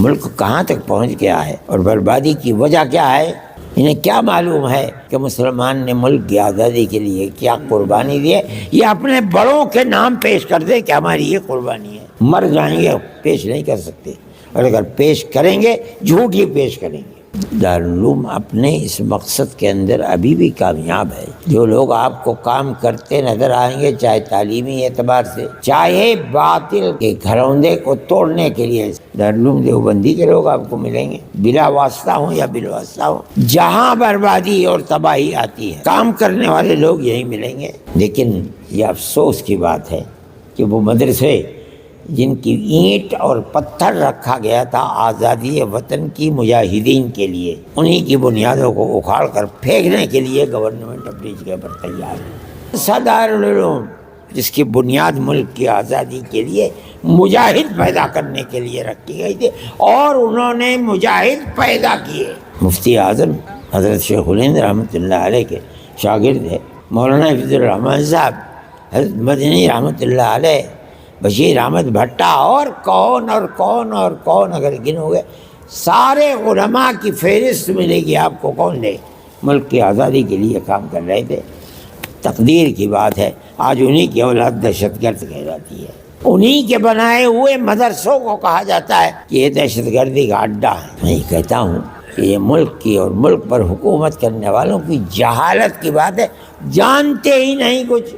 ملک کہاں تک پہنچ گیا ہے اور بربادی کی وجہ کیا ہے؟ انہیں کیا معلوم ہے کہ مسلمان نے ملک کی آزادی کے لیے کیا قربانی دی ہے؟ یہ اپنے بڑوں کے نام پیش کر دے کہ ہماری یہ قربانی ہے، مر جائیں گے پیش نہیں کر سکتے، اور اگر پیش کریں گے جھوٹ ہی پیش کریں گے۔ دارالعلوم اپنے اس مقصد کے اندر ابھی بھی کامیاب ہے۔ جو لوگ آپ کو کام کرتے نظر آئیں گے، چاہے تعلیمی اعتبار سے، چاہے باطل کے گھروندے کو توڑنے کے لیے، دارالعلوم دیوبندی کے لوگ آپ کو ملیں گے، بلا واسطہ ہوں یا بالواسطہ ہوں۔ جہاں بربادی اور تباہی آتی ہے، کام کرنے والے لوگ یہی ملیں گے۔ لیکن یہ افسوس کی بات ہے کہ وہ مدرسے جن کی اینٹ اور پتھر رکھا گیا تھا آزادی وطن کی مجاہدین کے لیے، انہی کی بنیادوں کو اکھاڑ کر پھینکنے کے لیے گورنمنٹ اپنی جگہ پر تیار ہے۔ دارالعلوم جس کی بنیاد ملک کی آزادی کے لیے مجاہد پیدا کرنے کے لیے رکھی گئی تھی، اور انہوں نے مجاہد پیدا کیے۔ مفتی اعظم حضرت شیخ الہند رحمۃ اللہ علیہ کے شاگرد ہے مولانا حفیظ الرحمن صاحب، حضرت مدنی رحمۃ اللہ علیہ، بشیر احمد بھٹا، اور کون اگر گنو گے، سارے علماء کی فہرست ملے گی آپ کو، کون لے ملک کی آزادی کے لیے کام کر رہے تھے۔ تقدیر کی بات ہے آج انہی کی اولاد دہشت گرد کہلاتی ہے، انہی کے بنائے ہوئے مدرسوں کو کہا جاتا ہے کہ یہ دہشت گردی کا اڈا ہے۔ میں یہ کہتا ہوں کہ یہ ملک کی اور ملک پر حکومت کرنے والوں کی جہالت کی بات ہے، جانتے ہی نہیں کچھ،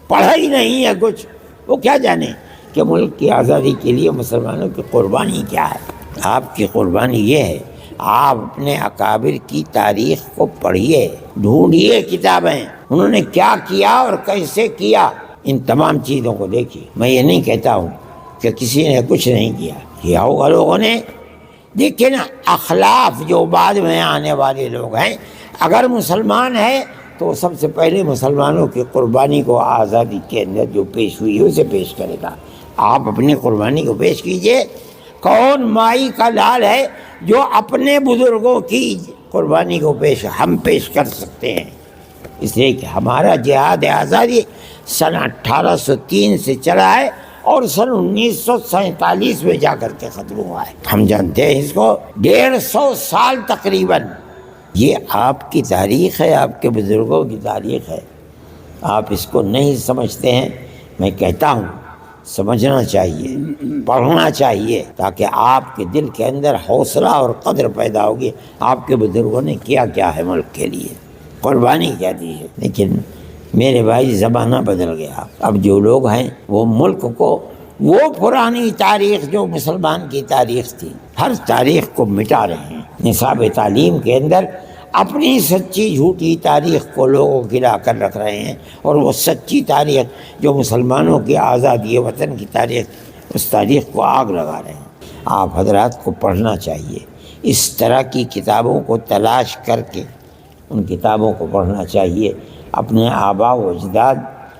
پڑھا ہی نہیں ہے کچھ، وہ کیا جانے کہ ملک کی آزادی کے لیے مسلمانوں کی قربانی کیا ہے۔ آپ کی قربانی یہ ہے، آپ اپنے اکابر کی تاریخ کو پڑھیے، ڈھونڈیے کتابیں، انہوں نے کیا کیا اور کیسے کیا، ان تمام چیزوں کو دیکھیے۔ میں یہ نہیں کہتا ہوں کہ کسی نے کچھ نہیں کیا ہوگا لوگوں نے، دیکھیں نا اخلاف جو بعد میں آنے والے لوگ ہیں، اگر مسلمان ہے تو سب سے پہلے مسلمانوں کی قربانی کو آزادی کے اندر جو پیش ہوئی ہے اسے پیش کرے گا۔ آپ اپنی قربانی کو پیش کیجئے۔ کون مائی کا لال ہے جو اپنے بزرگوں کی قربانی کو ہم پیش کر سکتے ہیں؟ اس لیے کہ ہمارا جہاد آزادی سن 1803 سے چلا ہے اور سن 1947 میں جا کر کے ختم ہوا ہے۔ ہم جانتے ہیں اس کو 150 سال تقریباً۔ یہ آپ کی تاریخ ہے، آپ کے بزرگوں کی تاریخ ہے، آپ اس کو نہیں سمجھتے ہیں۔ میں کہتا ہوں سمجھنا چاہیے، پڑھنا چاہیے، تاکہ آپ کے دل کے اندر حوصلہ اور قدر پیدا ہوگی آپ کے بزرگوں نے کیا کیا ہے ملک کے لیے، قربانی کیا دی ہے۔ لیکن میرے بھائی زمانہ بدل گیا، اب جو لوگ ہیں وہ ملک کو، وہ پرانی تاریخ جو مسلمان کی تاریخ تھی، ہر تاریخ کو مٹا رہے ہیں۔ نصاب تعلیم کے اندر اپنی سچی جھوٹی تاریخ کو لوگوں گرا کر رکھ رہے ہیں، اور وہ سچی تاریخ جو مسلمانوں کی آزادی وطن کی تاریخ، اس تاریخ کو آگ لگا رہے ہیں۔ آپ حضرات کو پڑھنا چاہیے، اس طرح کی کتابوں کو تلاش کر کے ان کتابوں کو پڑھنا چاہیے، اپنے آباء و اجداد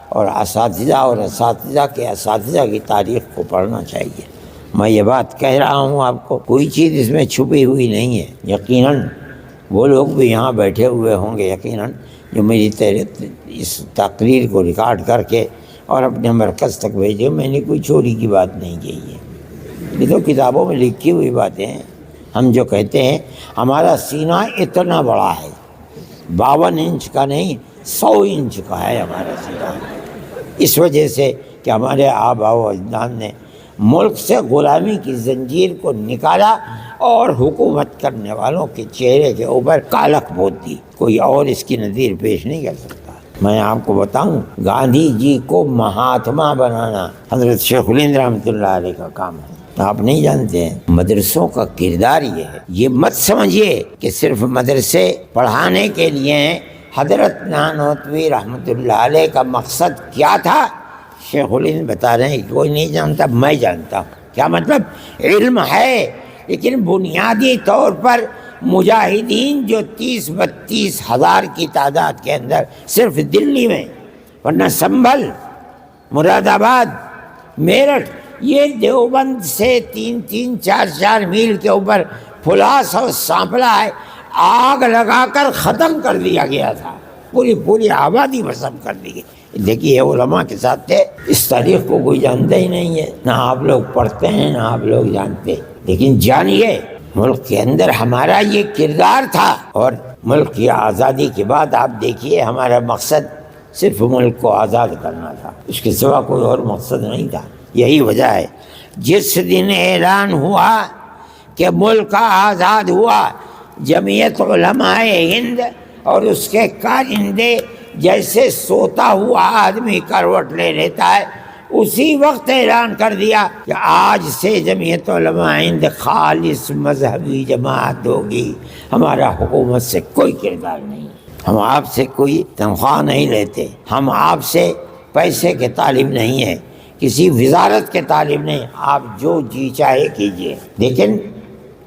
اور اساتذہ کے اساتذہ کی تاریخ کو پڑھنا چاہیے۔ میں یہ بات کہہ رہا ہوں آپ کو، کوئی چیز اس میں چھپی ہوئی نہیں ہے۔ یقیناً وہ لوگ بھی یہاں بیٹھے ہوئے ہوں گے یقیناً جو میری اس تقریر کو ریکارڈ کر کے اور اپنے مرکز تک بھیجے۔ میں نے کوئی چوری کی بات نہیں کہی ہے، یہ تو کتابوں میں لکھی ہوئی باتیں ہیں۔ ہم جو کہتے ہیں ہمارا سینہ اتنا بڑا ہے، 52 انچ کا نہیں 100 انچ کا ہے ہمارا سینہ، اس وجہ سے کہ ہمارے آباء و اجداد نے ملک سے غلامی کی زنجیر کو نکالا اور حکومت کرنے والوں کے چہرے کے اوپر کالک پوت دی۔ کوئی اور اس کی نظیر پیش نہیں کر سکتا۔ میں آپ کو بتاؤں، گاندھی جی کو مہاتما بنانا حضرت شیخ الہند رحمۃ اللہ علیہ کا کام ہے، آپ نہیں جانتے ہیں۔ مدرسوں کا کردار یہ ہے، یہ مت سمجھیے کہ صرف مدرسے پڑھانے کے لیے ہیں۔ حضرت نانوتوی رحمۃ اللہ علیہ کا مقصد کیا تھا؟ شیخ الہند بتا رہے ہیں، کوئی نہیں جانتا، میں جانتا ہوں۔ کیا مطلب؟ علم ہے، لیکن بنیادی طور پر مجاہدین جو 30-32 ہزار کی تعداد کے اندر صرف دلی میں، ورنہ سنبھل، مراد آباد، میرٹھ، یہ دیوبند سے 3-3 4-4 میل کے اوپر پھلاس اور سانپلا ہے، آگ لگا کر ختم کر دیا گیا تھا، پوری آبادی ختم کر دی گئی۔ دیکھیے علماء کے ساتھ تھے، اس تاریخ کو کوئی جانتا ہی نہیں ہے، نہ آپ لوگ پڑھتے ہیں نہ آپ لوگ جانتے۔ لیکن جانیے ملک کے اندر ہمارا یہ کردار تھا، اور ملک کی آزادی کے بعد آپ دیکھیے ہمارا مقصد صرف ملک کو آزاد کرنا تھا، اس کے سوا کوئی اور مقصد نہیں تھا۔ یہی وجہ ہے جس دن اعلان ہوا کہ ملک آزاد ہوا، جمعیت علماء ہند اور اس کے کارندے جیسے سوتا ہوا آدمی کروٹ لے لیتا ہے، اسی وقت اعلان کر دیا کہ آج سے جمعیت علماء ہند خالص مذہبی جماعت ہوگی، ہمارا حکومت سے کوئی کردار نہیں، ہم آپ سے کوئی تنخواہ نہیں لیتے، ہم آپ سے پیسے کے طالب نہیں ہیں، کسی وزارت کے طالب نہیں، آپ جو جی چاہے کیجیے، لیکن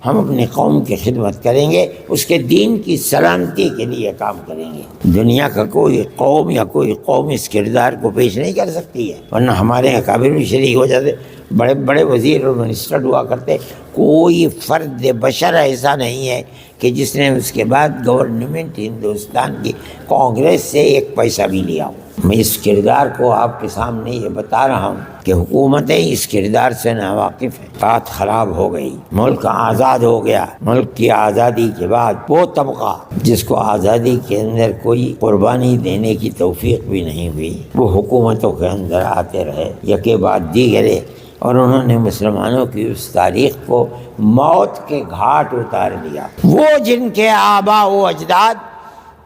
ہم اپنی قوم کی خدمت کریں گے، اس کے دین کی سلامتی کے لیے کام کریں گے۔ دنیا کا کوئی قوم یا کوئی قوم اس کردار کو پیش نہیں کر سکتی ہے، ورنہ ہمارے اکابر بھی شریک ہو جاتے، بڑے بڑے وزیر اور منسٹر ہوا کرتے، کوئی فرد بشر ایسا نہیں ہے کہ جس نے اس کے بعد گورنمنٹ ہندوستان کی کانگریس سے ایک پیسہ بھی لیا ہو۔ میں اس کردار کو آپ کے سامنے یہ بتا رہا ہوں کہ حکومتیں اس کردار سے ناواقف ہیں۔ بات خراب ہو گئی، ملک آزاد ہو گیا۔ ملک کی آزادی کے بعد وہ طبقہ جس کو آزادی کے اندر کوئی قربانی دینے کی توفیق بھی نہیں ہوئی، وہ حکومتوں کے اندر آتے رہے یکے بعد دیگرے، اور انہوں نے مسلمانوں کی اس تاریخ کو موت کے گھاٹ اتار دیا۔ وہ جن کے آبا و اجداد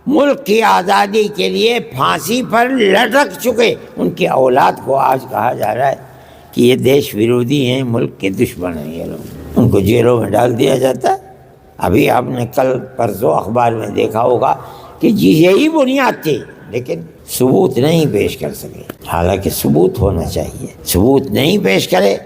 ملک کی آزادی کے لیے پھانسی پر لٹک چکے، ان کی اولاد کو آج کہا جا رہا ہے کہ یہ دیش ویرودھی ہیں، ملک کے دشمن ہیں، یہ لوگ، ان کو جیلوں میں ڈال دیا جاتا ہے۔ ابھی آپ نے کل پرسوں اخبار میں دیکھا ہوگا کہ یہی بنیاد تھی، لیکن ثبوت نہیں پیش کر سکے، حالانکہ ثبوت ہونا چاہیے۔ ثبوت نہیں پیش کرے،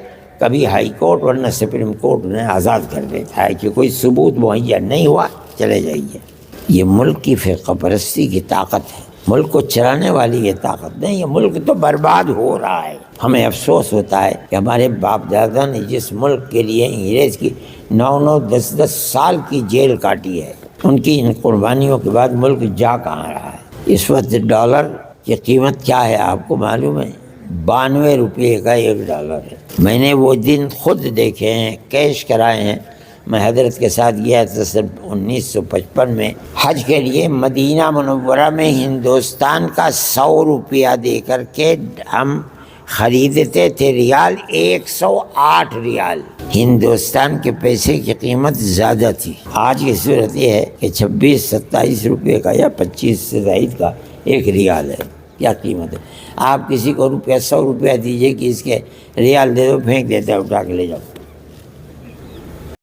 کبھی ہائی کورٹ ورنہ سپریم کورٹ انہیں آزاد کر دیتا ہے کہ کوئی ثبوت مہیا نہیں ہوا، چلے جائیے۔ یہ ملک کی فرقہ پرستی کی طاقت ہے، ملک کو چلانے والی یہ طاقت نہیں، یہ ملک تو برباد ہو رہا ہے۔ ہمیں افسوس ہوتا ہے کہ ہمارے باپ دادا نے جس ملک کے لیے انگریز کی 9 10 سال کی جیل کاٹی ہے، ان کی ان قربانیوں کے بعد ملک جا کہاں رہا ہے۔ اس وقت ڈالر کی قیمت کیا ہے آپ کو معلوم ہے؟ 92 روپے کا $1 ہے۔ میں نے وہ دن خود دیکھے ہیں، کیش کرائے ہیں۔ میں حضرت کے ساتھ گیا تھا سن 1955 میں حج کے لیے، مدینہ منورہ میں ہندوستان کا 100 روپیہ دے کر کے ہم خریدتے تھے ریال، 108 ریال۔ ہندوستان کے پیسے کی قیمت زیادہ تھی۔ آج کی صورت یہ ہے کہ 26-27 روپے کا یا 25 سے زائد کا 1 ریال ہے۔ کیا قیمت ہے؟ آپ کسی کو 100 روپیہ دیجئے کہ اس کے ریال دے دو، پھینک دیتے ہیں، اٹھا کے لے جاؤ۔